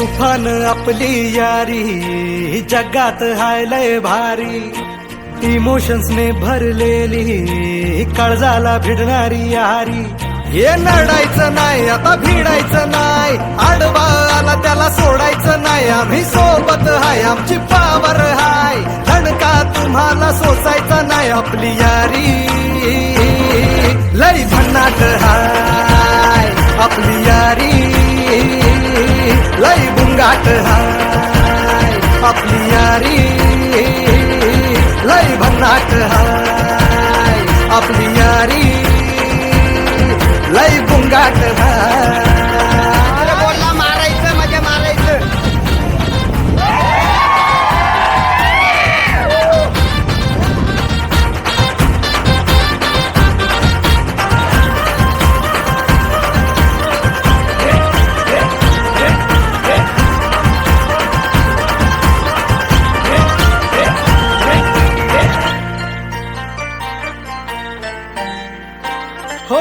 तुफान आपली यारी जगात हाय लय भारी, इमोशन्स ने भरलेली काळजाला भिडणारी यारी. हे नडायचं नाही आता भिडायचं नाही, आडवा आला त्याला सोडायचं नाही. आम्ही सोबत हाय आमची पावर हाय, धडका तुम्हाला सोसायचा नाही. आपली यारी लय भन्नाट हाय, आपली यारी लय बुंगाट हाय. आपली यारी लय भन्नाट हाय, आपली यारी लय बुंगाट हाय. बोलला मारायचं म्हणजे मारायचं. हो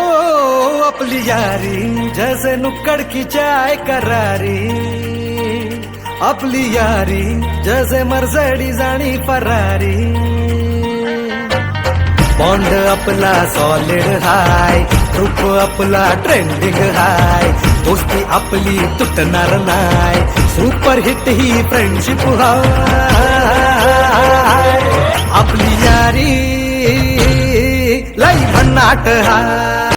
आपली यारी जैसे नुक्कड़ की चाय करारी, आपली यारी जैसे मर्सिडीज आणि फरारी. बॉन्ड आपला सॉलिड हाय, ग्रुप आपला ट्रेंडिंग हाय, दोस्ती आपली तुटणार नाय, सुपर हिट ही फ्रेंडशिप हाय. आपली यारी लय भन्नाट हाय.